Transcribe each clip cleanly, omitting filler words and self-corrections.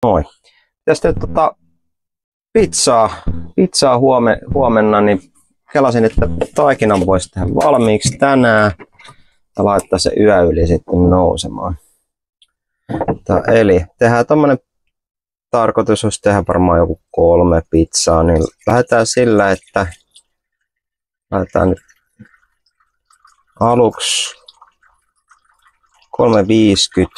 Noin. Tästä pizzaa huomenna, niin kelasin, että taikinan voisi tehdä valmiiksi tänään ja laittaa se yö yli sitten nousemaan. Eli tehdään tommonen, tarkoitus olisi tehdä varmaan joku 3 pizzaa, niin lähdetään sillä, että lähdetään nyt aluksi 350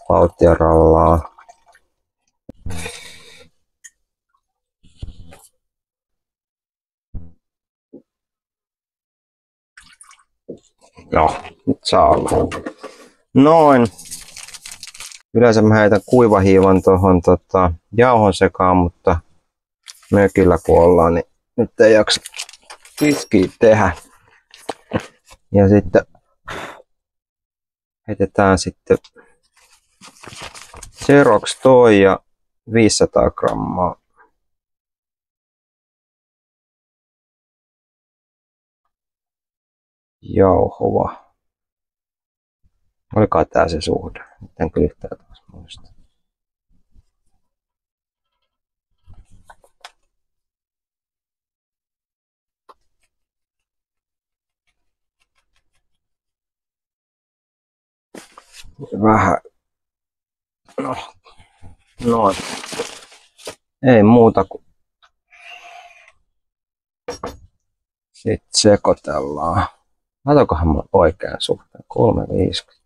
vauhtia rallaa. No, nyt saa olla. Noin. Yleensä mä heitän kuivahiivan tuohon jauhon sekaan, mutta mökillä kun ollaan, niin nyt ei jaksa pitkiä tehdä. Ja sitten heitetään sitten Xerox toi ja 500 grammaa jauhova. Olikaan tää se suhde? Nyt en kyllä yhtään taas muista. Vähän. No. Ei muuta kuin sitten sekoitellaan. Laitankohan mä oikean suhteen? 350.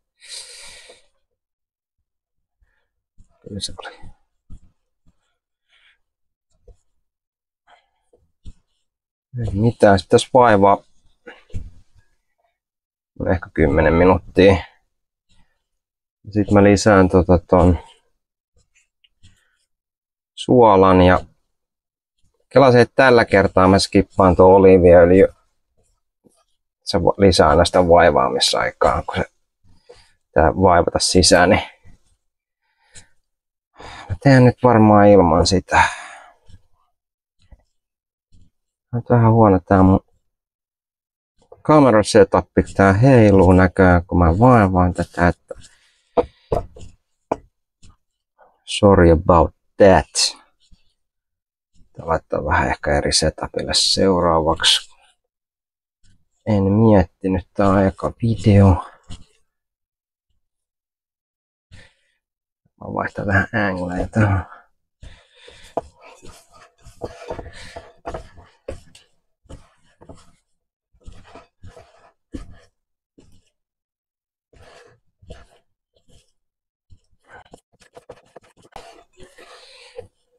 Kyllä se oli. Ei mitään, se pitäisi vaivaa ehkä 10 minuuttia. Sitten mä lisään ton suolan ja kelasin, että tällä kertaa mä skippaan tuon oliiviöljy. Se lisää aina sitä vaivaamisaikaa, kun se pitää vaivata sisään. Niin mä teen nyt varmaan ilman sitä. Nyt vähän huono tää mun kamerasetappi, tää heiluu näköjään, kun mä vaivaan tätä. Sorry about that. Tää laittaa vähän ehkä eri setupille seuraavaksi. En miettinyt, tää on eka video. Mä vaihtan vähän angleja tähän.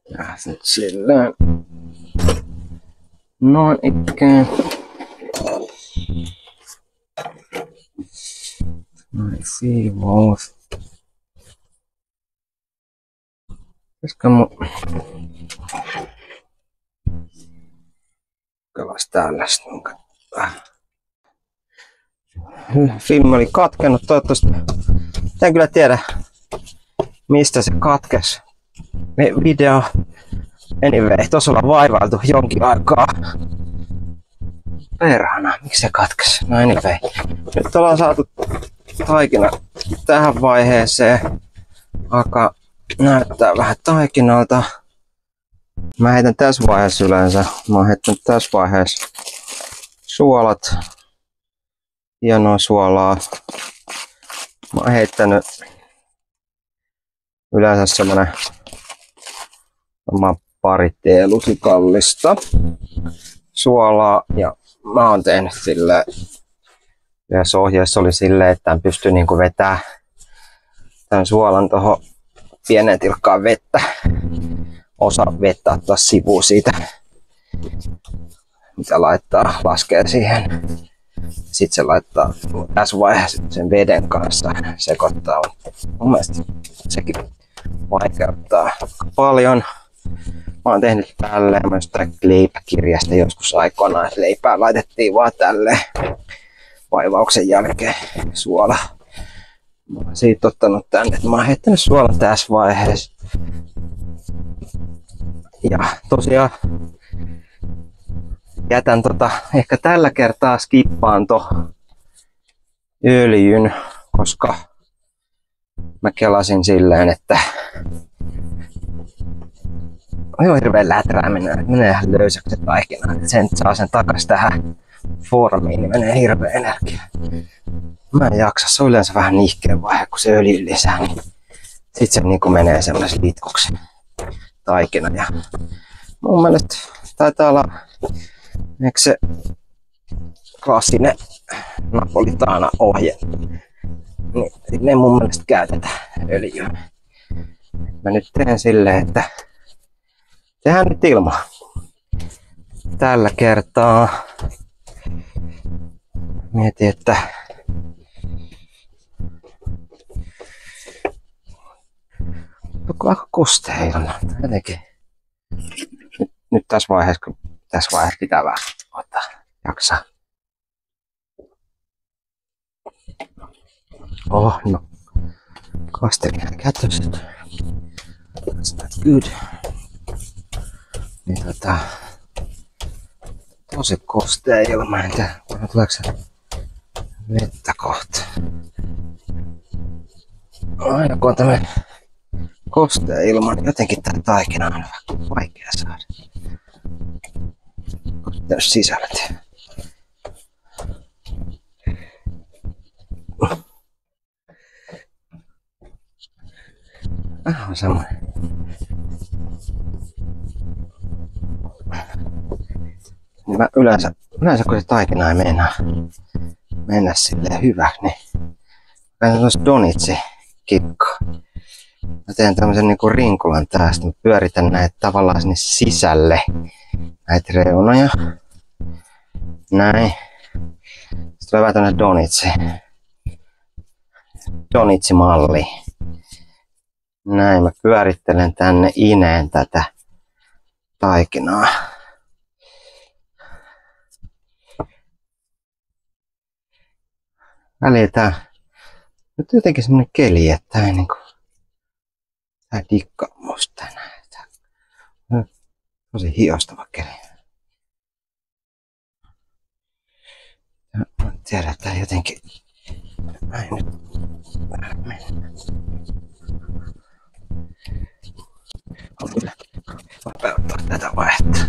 Ja nyt silleen. Noin ikään. Noin siivous. Koska mun kalas tällaista. Filmi oli katkenut, toivottavasti. En kyllä tiedä mistä se katkesi. Video. Anyway, tossa ollaan vaivailtu jonkin aikaa. Perhana, miksi se katkesi? No anyway. Nyt ollaan saatu taikina tähän vaiheeseen. Alkaa näyttää vähän taikinalta. Mä heitän tässä vaiheessa yleensä. Mä oon heittänyt tässä vaiheessa suolat. Hienoa suolaa. Mä oon heittänyt yleensä semmonen pari teelusikallista suolaa ja mä oon tehnyt silleen, yhdessä ohjeessa oli silleen, että tämän pystyy niinku vetää tämän suolan tohon pieneen tilkkaan vettä, osa vettä ottaa sivuun siitä, mitä laskee siihen. Sitten se laittaa tässä vaiheessa sen veden kanssa sekoittaa. Mun mielestä sekin vaikeuttaa paljon. Mä oon tehnyt tälleen, mä jostain leipäkirjasta joskus aikoinaan, että leipää laitettiin vaan tälleen vaivauksen jälkeen suola. Mä oon siitä ottanut tänne, että mä oon heittänyt suolan tässä vaiheessa. Ja tosiaan jätän ehkä tällä kertaa skippaan öljyn, koska mä kelasin silleen, että on hirveen läträä menee ihan löysäksi se taikina. Sen saa sen takas tähän formiin, niin menee hirveä energia. Mä en jaksa, se on yleensä vähän nihkeä vaihe, kun se öljy lisää, niin sit se niinku menee semmoisen litkuksi taikina. Ja mun mielestä taitaa olla, eikö se klassinen Napolitana ohje, niin ne mun mielestä käytetään öljyä. Mä nyt teen silleen, että tehdään nyt ilmaa. Tällä kertaa mietin, että onko aika kostea ilma. Jotenkin nyt tässä vaiheessa pitää vähän ottaa jaksaa. Oh no, kastelijan kätöset. That's not good. Niin tosi kostea ilma, en tiedä, tuleeko se vettä kohta. Aina kun on tämmönen kostea ilma, niin jotenkin tää taikina on vähän vaikea saada. Kosteus sisällä. On semmoinen. Niin mä yleensä kun se taikina ei mennä silleen hyväksi, niin mä teen donitsi kikkaa. Mä teen tämmösen niinku rinkulan tästä, mä pyöritän näitä tavallaan sinne sisälle, näitä reunoja. Näin. Sitten tulee vähän tämmönen donitsi-malli. Näin, mä pyörittelen tänne ineen tätä taikinaa. Välillä tää nyt jotenkin semmonen keli, että tää ei niinku tää dikkaa musta tänään. Tää on tosi hiostava keli. Mä tiedän, että tää jotenkin näin nyt mennä. On kyllä vapauttaa tätä vaihetta.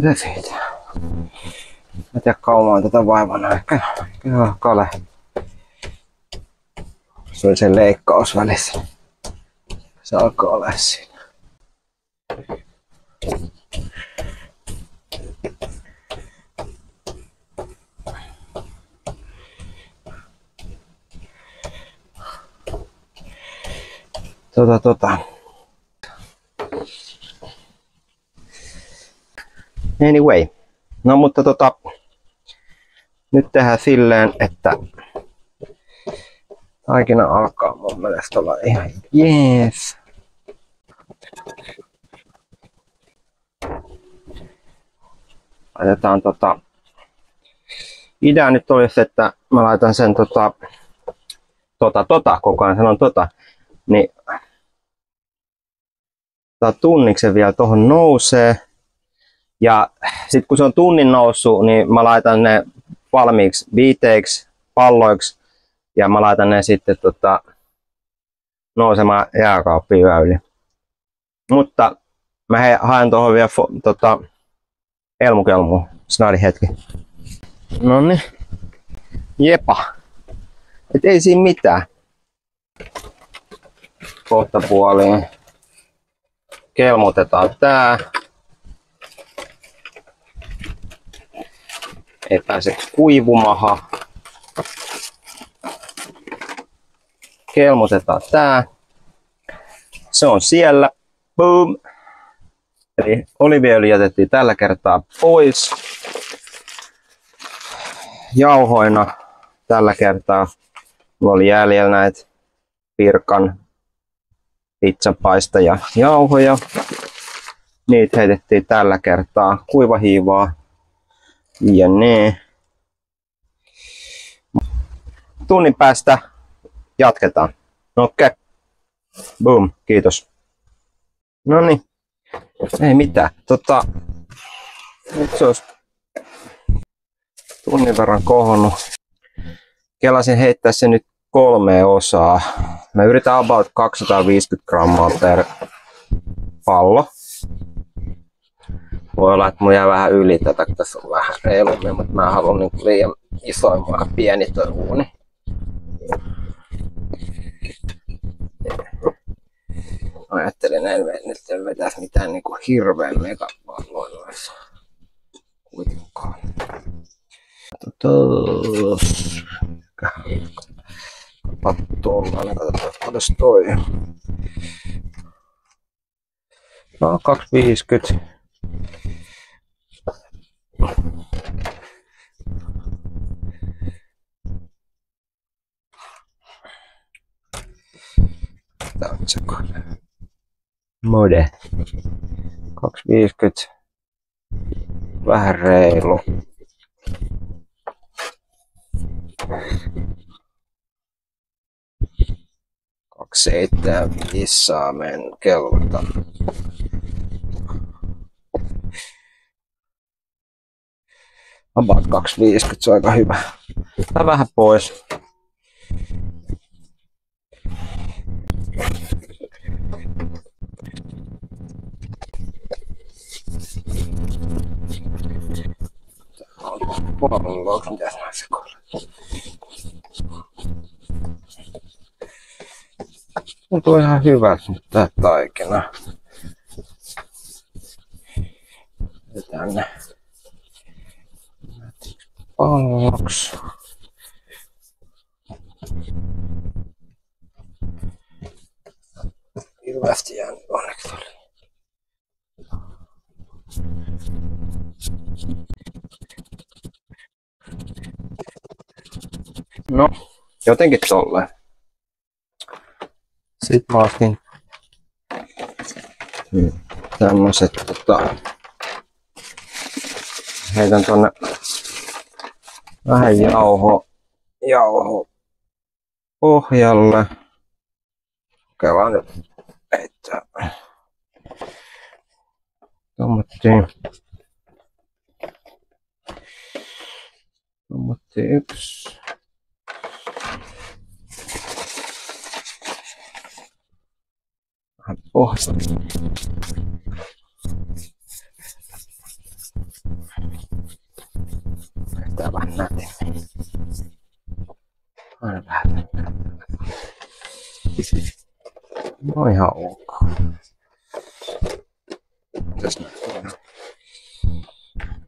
Vefit. Mä tiedä kauan tätä vaivana. Ehkä kale. Se oli se leikkaus välissä. Se alkaa olla siinä. Anyway. No mutta nyt tehdään silleen, että taikina alkaa mun mielestä olla ihan jees. Laitetaan idea nyt olisi, että mä laitan sen koko ajan sanon niin tunniksen vielä tohon nousee. Ja sit kun se on tunnin noussut, niin mä laitan ne valmiiksi biiteiksi, palloiksi. Ja mä laitan ne sitten nousemaan jääkaappiin yöyli. Mutta mä haen tuohon vielä elmukelmuun. Snadi hetki. Noniin. Jepa. Et ei siinä mitään. Kohta puoliin. Kelmutetaan tää. Ei pääse kuivumahan. Kelmutetaan tää. Se on siellä. Boom. Eli oliiviöljy jätettiin tällä kertaa pois. Jauhoina tällä kertaa mulla oli jäljellä näitä Pirkan pizzapaista ja jauhoja. Niitä heitettiin tällä kertaa kuivahiivaa ja ne. Tunnin päästä jatketaan. Okei. Boom, kiitos. Noniin, ei mitään. Nyt se olisi tunnin verran kohonnut. Kelasin heittää se nyt 3 osaa. Mä yritän about 250 grammaa per pallo. Voi olla, että mulla jää vähän yli tätä, kun tässä on vähän reilummin, mutta mä en halua niin liian isoin, aika pieni toi uuni. Ajattelin näin, että en vetäisi mitään niin kuin hirveän megapalloilla kuitenkaan. Tuollainen, katsotaan toi. No, 250. Tää on se mode. 250. Vähän reilu. 275 saa meidän kellota. About 250, se on aika hyvä. Tää vähän pois. Palloksi, mitäs mä sekoilen? Tuntuu ihan hyvältä nyt tää taikina. Ja tänne palloksi. Hirveästi jäänyt onneksi oli. No, jotenkin tolleen. Sitten mä ostin tämmöset heitän tonne vähän jauho pohjalle. Kokeillaan nyt heittää. Tommottiin yksi. Vähän pohjaa. Tää vähän nätin. Aina vähän. No ihan ok. Mitäs nyt on?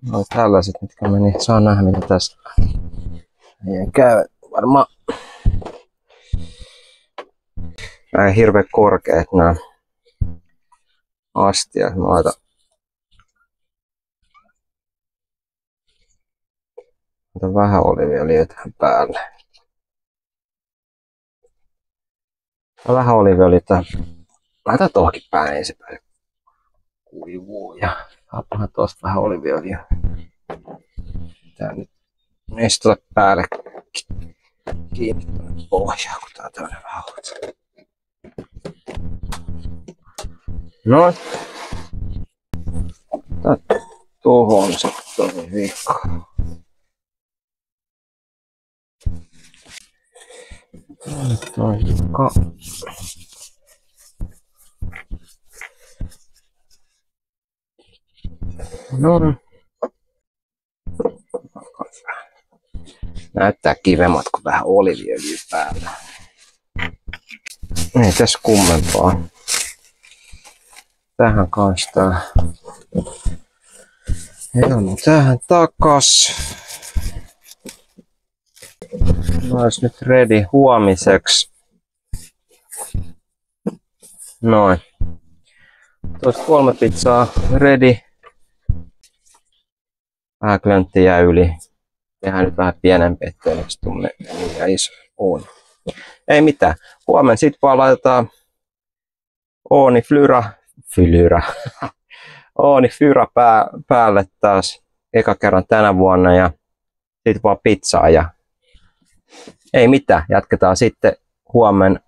No tällaiset, mitkä meni. Saa nähdä mitä tässä ei käy. Varmaan nää hirveän korkeat nää astiat. Mä laitan vähän oliiviöljyä tähän päälle. Vähän oliiviöljyä tähän. Laitan tohonkin päälle, niin se päälle kuivuu. Ja saapahan tosta vähän oliiviöljyä. Tää nyt ei se tule päälle kiinni tuonne pohjaan, kun tää on tämmönen vähän hauta. No. Tää tohon se tosi vikka. No. Näyttää kivemmat kuin vähän oliiviöljyä päällä. Ei tässä kummempaa. Tähän kanssa tää. Tähän takas. Ois nyt ready huomiseksi. Noin. Tuossa 3 pizzaa ready. Vähän klönttiä yli. Tehdään nyt vähän pienempi, ettei nyt tule liian iso uuni. Ei mitään. Huomenna sit vaan laitetaan Ooni Fyra päälle taas eka kerran tänä vuonna ja sit vaan pizzaa ja ei mitään. Jatketaan sitten huomenna